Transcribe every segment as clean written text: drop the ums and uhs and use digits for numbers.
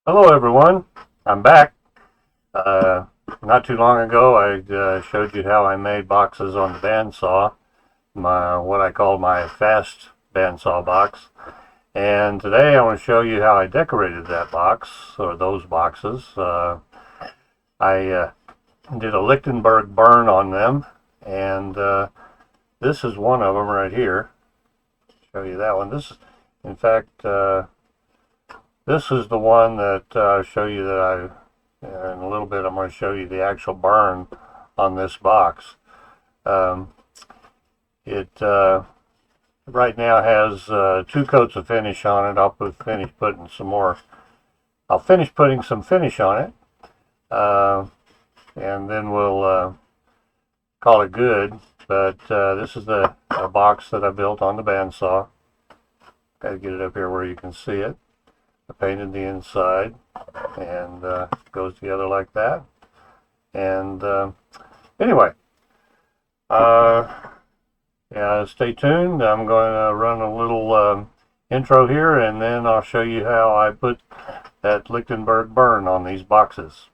Hello everyone, I'm back. Uh, Not too long ago I showed you how I made boxes on the bandsaw, what I call my fast bandsaw box. And today I want to show you how I decorated that box, or those boxes. I did a Lichtenburg burn on them, and this is one of them right here. Show you that one. In fact, this is the one that I'll show you that in a little bit I'm going to show you the actual burn on this box. Um, it right now has two coats of finish on it. I'll finish putting some finish on it, and then we'll call it good. But this is the box that I built on the bandsaw. Got to get it up here where you can see it. I painted the inside, and goes together like that. And anyway, uh, yeah, stay tuned. I'm going to run a little intro here, and then I'll show you how I put that Lichtenburg Burn on these boxes.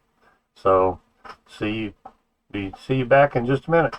So see you back in just a minute.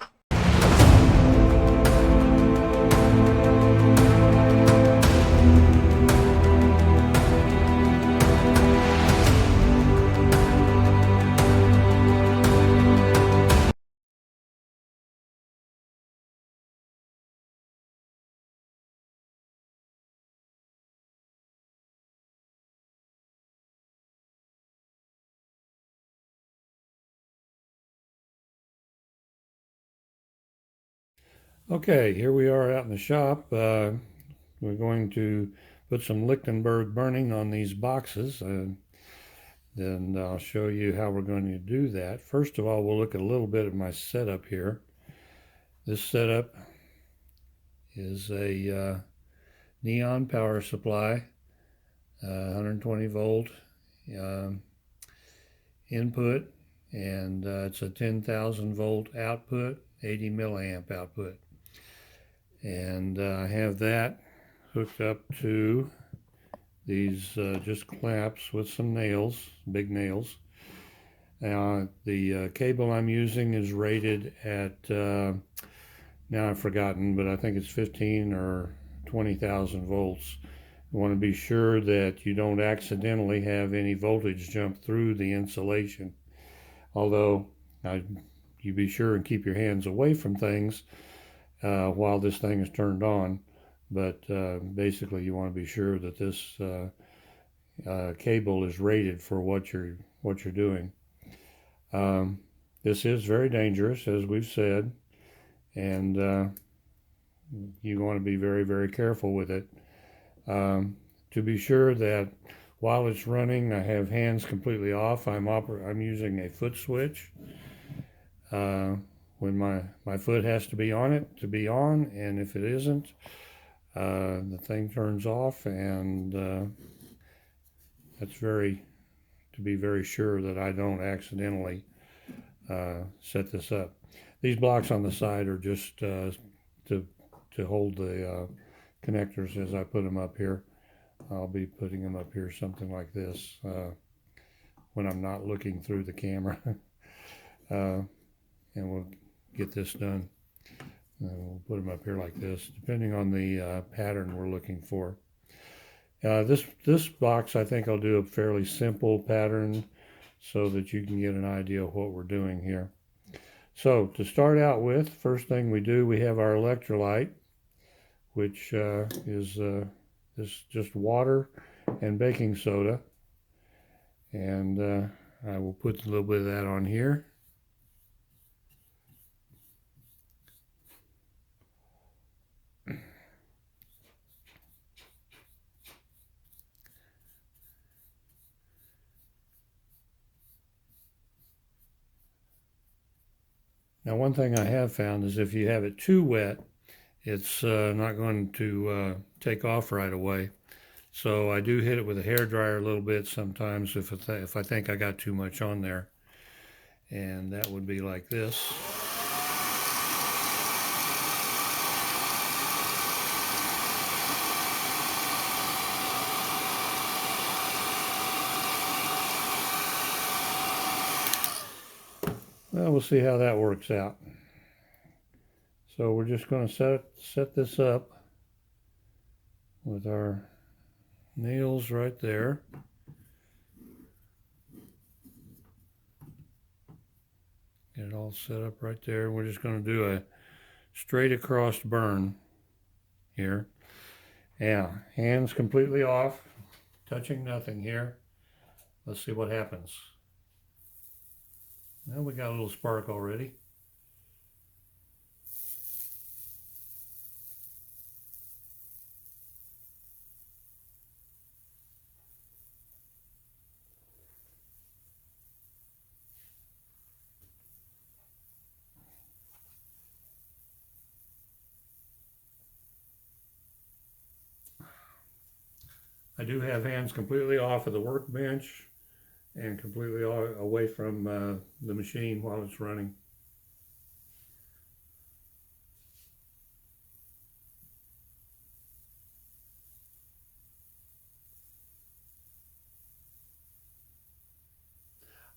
Okay, here we are out in the shop. We're going to put some Lichtenburg burning on these boxes, and then I'll show you how we're going to do that. First of all, we'll look at a little bit of my setup here. This setup is a neon power supply, 120 volt um, input, and it's a 10,000 volt output, 80 milliamp output. And I have that hooked up to these just clamps with some nails, big nails. The cable I'm using is rated at, now I've forgotten, but I think it's 15 or 20,000 volts. You want to be sure that you don't accidentally have any voltage jump through the insulation. Although you be sure and keep your hands away from things while this thing is turned on. But basically, you want to be sure that this cable is rated for what you're doing. This is very dangerous, as we've said, and you want to be very, very careful with it. To be sure that while it's running, I have hands completely off. I'm using a foot switch. When my foot has to be on it to be on, and if it isn't, the thing turns off, and that's to be very sure that I don't accidentally set this up. These blocks on the side are just to hold the connectors as I put them up here. I'll be putting them up here something like this when I'm not looking through the camera. And we'll get this done. We'll put them up here like this, depending on the pattern we're looking for. This box, I think I'll do a fairly simple pattern so that you can get an idea of what we're doing here. So to start out with, first thing we do, we have our electrolyte, which is just water and baking soda. And I will put a little bit of that on here. Now, one thing I have found is if you have it too wet, it's not going to take off right away. So I do hit it with a hair dryer a little bit sometimes if I think I got too much on there. And that would be like this. Well, we'll see how that works out. So we're just going to set this up with our nails right there. Get it all set up right there. We're just going to do a straight across burn here. Yeah, hands completely off, touching nothing here. Let's see what happens. Well, we got a little spark already. I do have hands completely off of the workbench and completely away from the machine while it's running.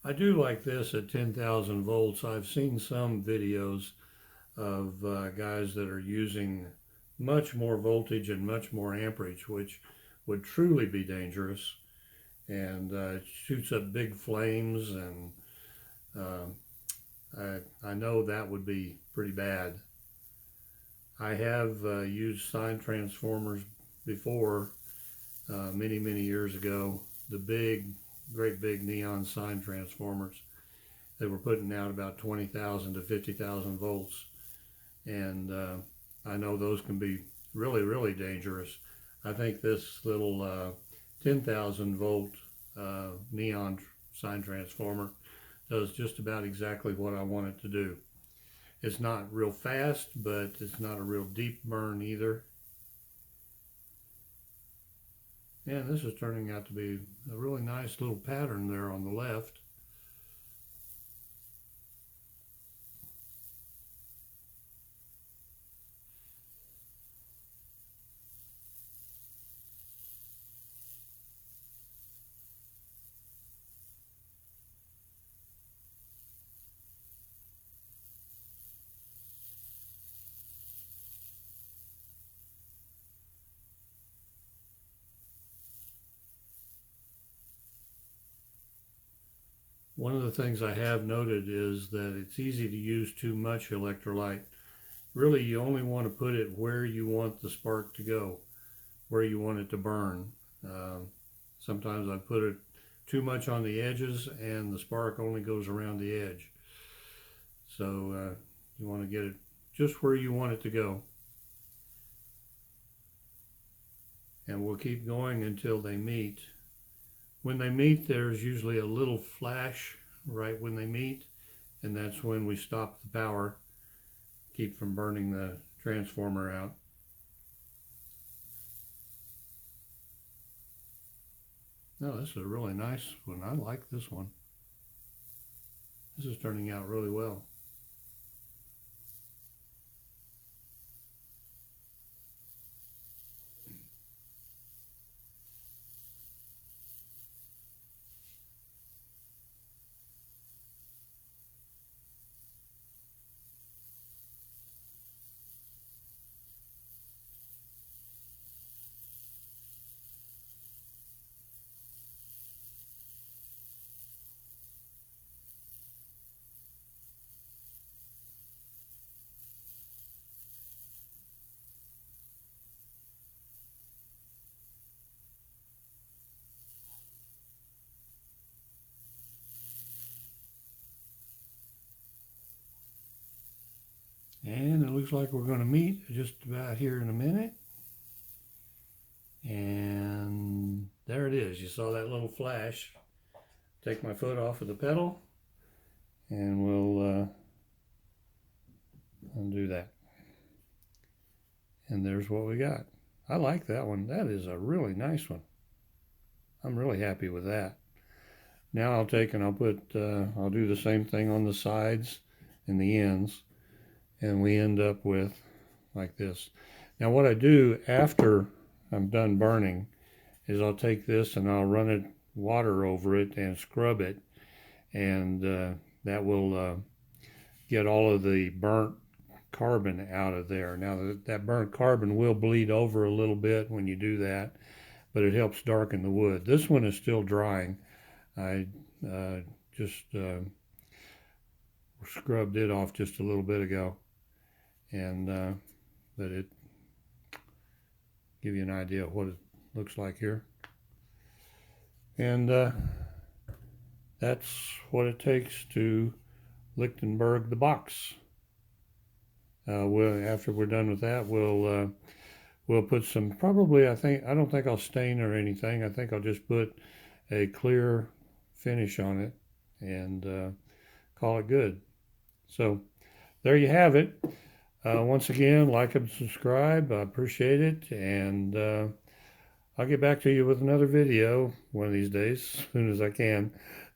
I do like this at 10,000 volts. I've seen some videos of guys that are using much more voltage and much more amperage, which would truly be dangerous. And it shoots up big flames, and I know that would be pretty bad. I have used sine transformers before, many years ago. The great big neon sine transformers. They were putting out about 20,000 to 50,000 volts, and I know those can be really dangerous. I think this little 10,000 volt neon sine transformer does just about exactly what I want it to do. It's not real fast, but it's not a real deep burn either. And this is turning out to be a really nice little pattern there on the left. One of the things I have noted is that it's easy to use too much electrolyte. Really, you only want to put it where you want the spark to go, where you want it to burn. Sometimes I put it too much on the edges and the spark only goes around the edge. So you want to get it just where you want it to go. And we'll keep going until they meet. When they meet, there's usually a little flash right when they meet, and that's when we stop the power, keep from burning the transformer out. No, this is a really nice one. I like this one. This is turning out really well. And it looks like we're going to meet just about here in a minute. And there it is. You saw that little flash. Take my foot off of the pedal and we'll undo that. And there's what we got. I like that one. That is a really nice one. I'm really happy with that. Now I'll take and I'll do the same thing on the sides and the ends, and we end up with like this. Now what I do after I'm done burning is I'll take this and I'll run water over it and scrub it, and that will get all of the burnt carbon out of there. Now that burnt carbon will bleed over a little bit when you do that, but it helps darken the wood. This one is still drying. I just scrubbed it off just a little bit ago, and but it give you an idea of what it looks like here. And that's what it takes to Lichtenburg the box. After we're done with that, we'll put some, probably, I don't think I'll stain or anything. I think I'll just put a clear finish on it and call it good. So there you have it. Once again, like and subscribe. I appreciate it. And I'll get back to you with another video one of these days, as soon as I can.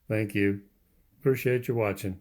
Thank you. Appreciate you watching.